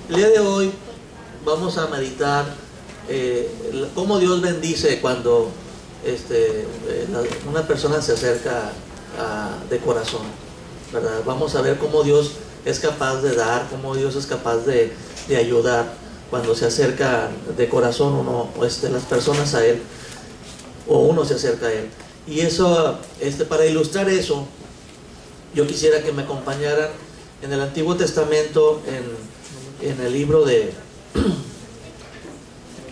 El día de hoy vamos a meditar cómo Dios bendice cuando una persona se acerca de corazón, ¿verdad? Vamos a ver cómo Dios es capaz de dar, cómo Dios es capaz de ayudar cuando se acerca de corazón las personas a Él, o uno se acerca a Él. Y eso, para ilustrar eso, yo quisiera que me acompañaran en el Antiguo Testamento, en el libro de...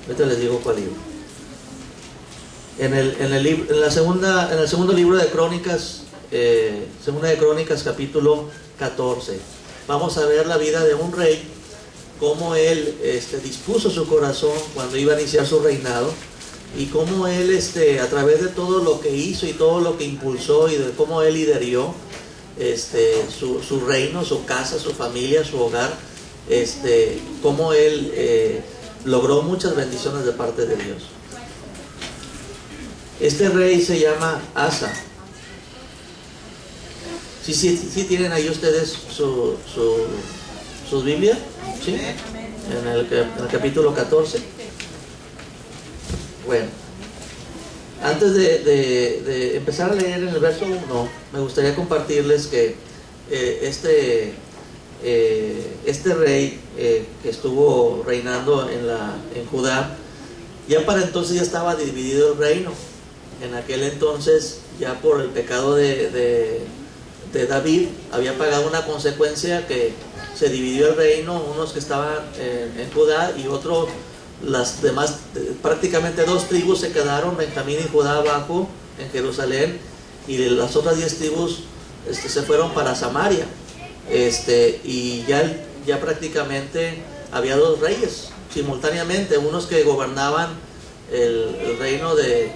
ahorita les digo cuál libro. En el segundo libro de Crónicas, segunda de Crónicas, capítulo 14. Vamos a ver la vida de un rey, cómo él dispuso su corazón cuando iba a iniciar su reinado, y cómo él a través de todo lo que hizo y todo lo que impulsó, y de cómo él lideró su reino, su casa, su familia, su hogar, cómo él logró muchas bendiciones de parte de Dios. Este rey se llama Asa. ¿Sí tienen ahí ustedes sus Biblias? ¿Sí? En el capítulo 14. Bueno, antes de empezar a leer en el verso 1, me gustaría compartirles que este rey que estuvo reinando en Judá, ya para entonces ya estaba dividido el reino. En aquel entonces, ya por el pecado de David, había pagado una consecuencia que se dividió el reino, unos que estaban en Judá y otros, las demás, prácticamente 2 tribus se quedaron, Benjamín y Judá abajo en Jerusalén, y las otras 10 tribus se fueron para Samaria. Y ya prácticamente había 2 reyes simultáneamente, unos que gobernaban el reino de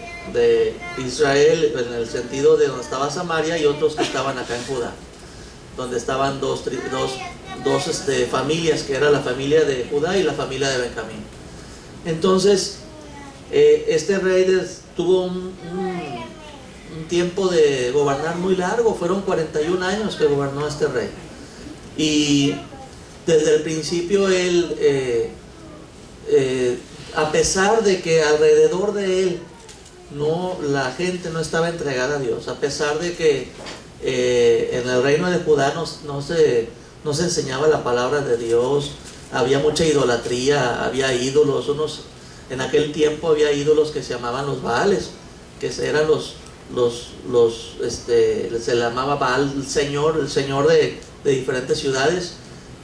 Israel en el sentido de donde estaba Samaria, y otros que estaban acá en Judá, donde estaban dos familias, que era la familia de Judá y la familia de Benjamín. Entonces este rey tuvo un tiempo de gobernar muy largo, fueron 41 años que gobernó este rey. Y desde el principio él, a pesar de que alrededor de él la gente no estaba entregada a Dios, a pesar de que en el reino de Judá no se enseñaba la palabra de Dios, había mucha idolatría, había ídolos, en aquel tiempo había ídolos que se llamaban los Baales, que eran se llamaba Baal, el señor de diferentes ciudades,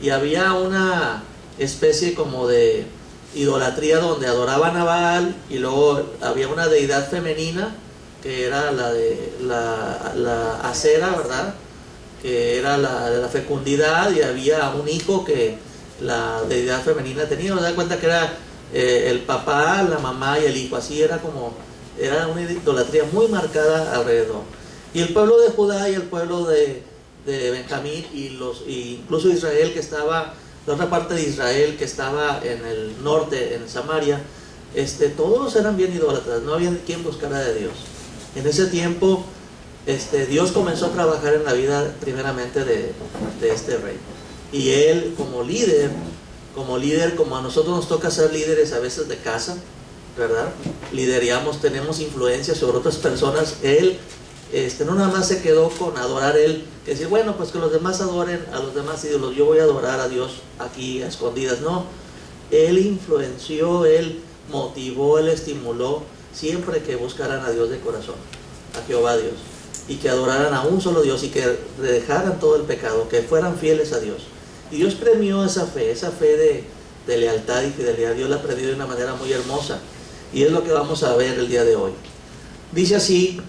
y había una especie como de idolatría donde adoraban a Baal, y luego había una deidad femenina que era la Acera, ¿verdad?, que era de la fecundidad, y había un hijo que la deidad femenina tenía. Nos da cuenta que era el papá, la mamá y el hijo. Así era una idolatría muy marcada alrededor. Y el pueblo de Judá y el pueblo de Benjamín y incluso Israel, que estaba, la otra parte de Israel que estaba en el norte, en Samaria, todos eran bien idólatras, no había quien buscara de Dios. En ese tiempo Dios comenzó a trabajar en la vida primeramente de este rey, y él como líder, como a nosotros nos toca ser líderes a veces de casa, ¿verdad? Lideramos, tenemos influencia sobre otras personas. Él no nada más se quedó con adorar él, que decir, bueno, pues que los demás adoren a los demás ídolos, yo voy a adorar a Dios aquí a escondidas. No, él influenció, él motivó, él estimuló siempre que buscaran a Dios de corazón, a Jehová Dios, y que adoraran a un solo Dios, y que dejaran todo el pecado, que fueran fieles a Dios. Y Dios premió esa fe de lealtad y fidelidad. Dios la premió de una manera muy hermosa, y es lo que vamos a ver el día de hoy. Dice así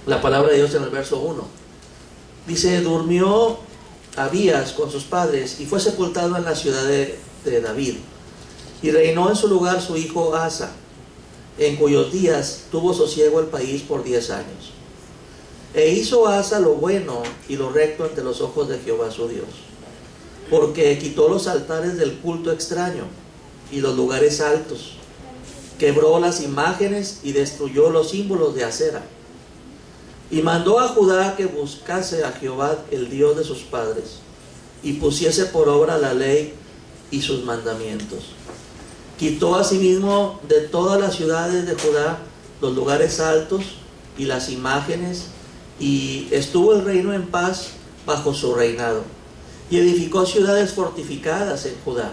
la palabra de Dios en el verso 1. Dice: durmió Abías con sus padres y fue sepultado en la ciudad de David, y reinó en su lugar su hijo Asa, en cuyos días tuvo sosiego el país por 10 años. E hizo Asa lo bueno y lo recto ante los ojos de Jehová su Dios, porque quitó los altares del culto extraño y los lugares altos, quebró las imágenes y destruyó los símbolos de acera, y mandó a Judá que buscase a Jehová, el Dios de sus padres, y pusiese por obra la ley y sus mandamientos. Quitó asimismo de todas las ciudades de Judá los lugares altos y las imágenes, y estuvo el reino en paz bajo su reinado. Y edificó ciudades fortificadas en Judá,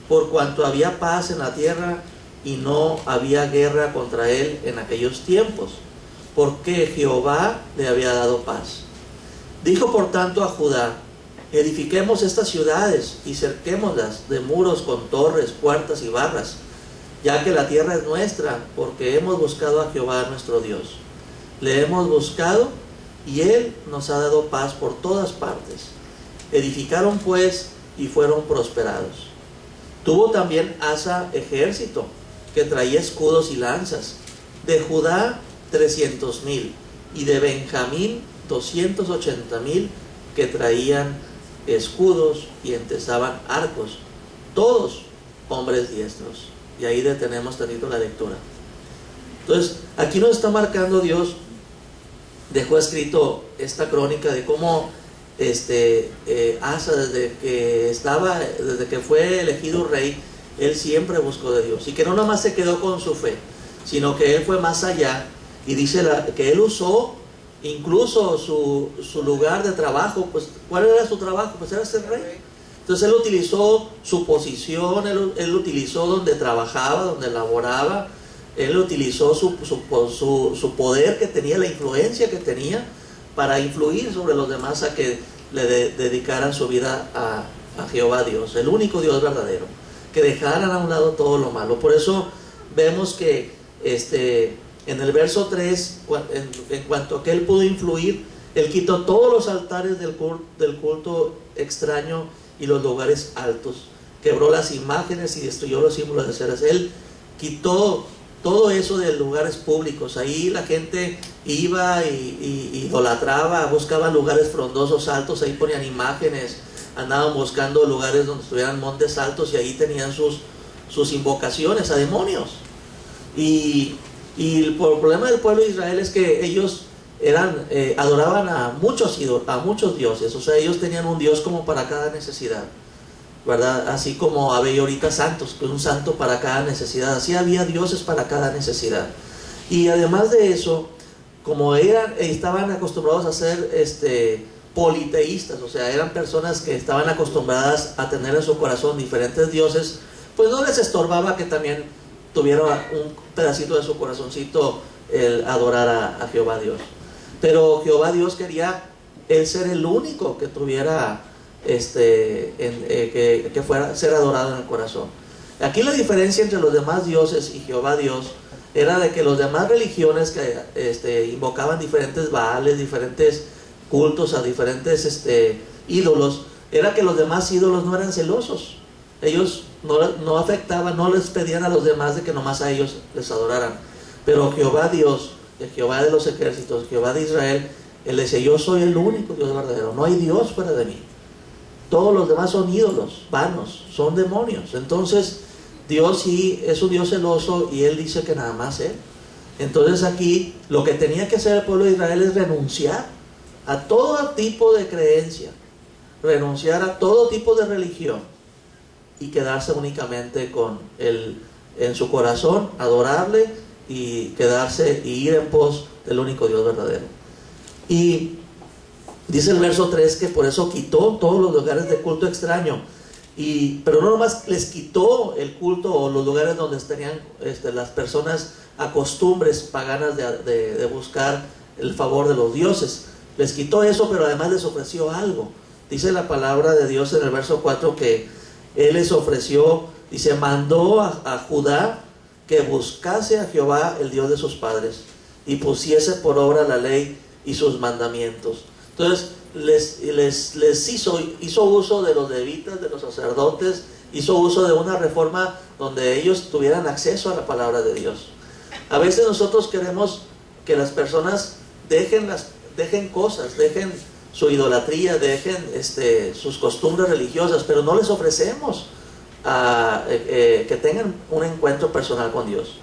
por cuanto había paz en la tierra y no había guerra contra él en aquellos tiempos, porque Jehová le había dado paz. Dijo por tanto a Judá: edifiquemos estas ciudades y cerquémoslas de muros con torres, puertas y barras, ya que la tierra es nuestra, porque hemos buscado a Jehová nuestro Dios. Le hemos buscado y él nos ha dado paz por todas partes. Edificaron pues y fueron prosperados. Tuvo también Asa ejército, que traía escudos y lanzas. De Judá 300,000 y de Benjamín 280,000, que traían escudos y entesaban arcos, todos hombres diestros. Y ahí detenemos tantito la lectura. Entonces, aquí nos está marcando Dios, dejó escrito esta crónica de cómo Asa, desde que fue elegido rey, él siempre buscó de Dios, y que no nomás se quedó con su fe, sino que él fue más allá, y dice que él usó incluso su lugar de trabajo. Pues, ¿cuál era su trabajo? Pues era ser rey. Entonces él utilizó su posición, él utilizó donde trabajaba, donde laboraba, él utilizó su poder que tenía, la influencia que tenía, para influir sobre los demás a que le dedicaran su vida a Jehová Dios, el único Dios verdadero, que dejaran a un lado todo lo malo. Por eso vemos que en el verso 3, en cuanto a que él pudo influir, él quitó todos los altares del culto extraño y los lugares altos, quebró las imágenes y destruyó los símbolos de ceras. Él quitó todo eso de lugares públicos. Ahí la gente iba y idolatraba, buscaba lugares frondosos, altos, ahí ponían imágenes, andaban buscando lugares donde estuvieran montes altos, y ahí tenían sus invocaciones a demonios. Y el problema del pueblo de Israel es que ellos adoraban a muchos dioses. O sea, ellos tenían un Dios como para cada necesidad, ¿verdad? Así como había ahorita santos, un santo para cada necesidad, así había dioses para cada necesidad. Y además de eso, como estaban acostumbrados a ser politeístas, o sea, eran personas que estaban acostumbradas a tener en su corazón diferentes dioses, pues no les estorbaba que también tuviera un pedacito de su corazoncito el adorar a Jehová Dios. Pero Jehová Dios quería él ser el único que tuviera que fuera ser adorado en el corazón. Aquí la diferencia entre los demás dioses y Jehová Dios era de que las demás religiones que invocaban diferentes baales, diferentes cultos a diferentes ídolos, era que los demás ídolos no eran celosos. Ellos no afectaban, no les pedían a los demás de que nomás a ellos les adoraran. Pero Jehová Dios, el Jehová de los ejércitos, Jehová de Israel, él decía: yo soy el único Dios verdadero, no hay Dios fuera de mí. Todos los demás son ídolos, vanos, son demonios. Entonces Dios sí es un Dios celoso, y él dice que nada más él. Entonces aquí lo que tenía que hacer el pueblo de Israel es renunciar a todo tipo de creencia, renunciar a todo tipo de religión, y quedarse únicamente con él en su corazón, adorarle, y quedarse y ir en pos del único Dios verdadero. Y dice el verso 3 que por eso quitó todos los lugares de culto extraño, pero no nomás les quitó el culto o los lugares donde tenían las personas a costumbres paganas de buscar el favor de los dioses. Les quitó eso, pero además les ofreció algo. Dice la palabra de Dios en el verso 4 que él les ofreció, dice, mandó a Judá que buscase a Jehová, el Dios de sus padres, y pusiese por obra la ley y sus mandamientos. Entonces les hizo uso de los levitas, de los sacerdotes, hizo uso de una reforma donde ellos tuvieran acceso a la palabra de Dios. A veces nosotros queremos que las personas dejen cosas, dejen su idolatría, dejen sus costumbres religiosas, pero no les ofrecemos que tengan un encuentro personal con Dios.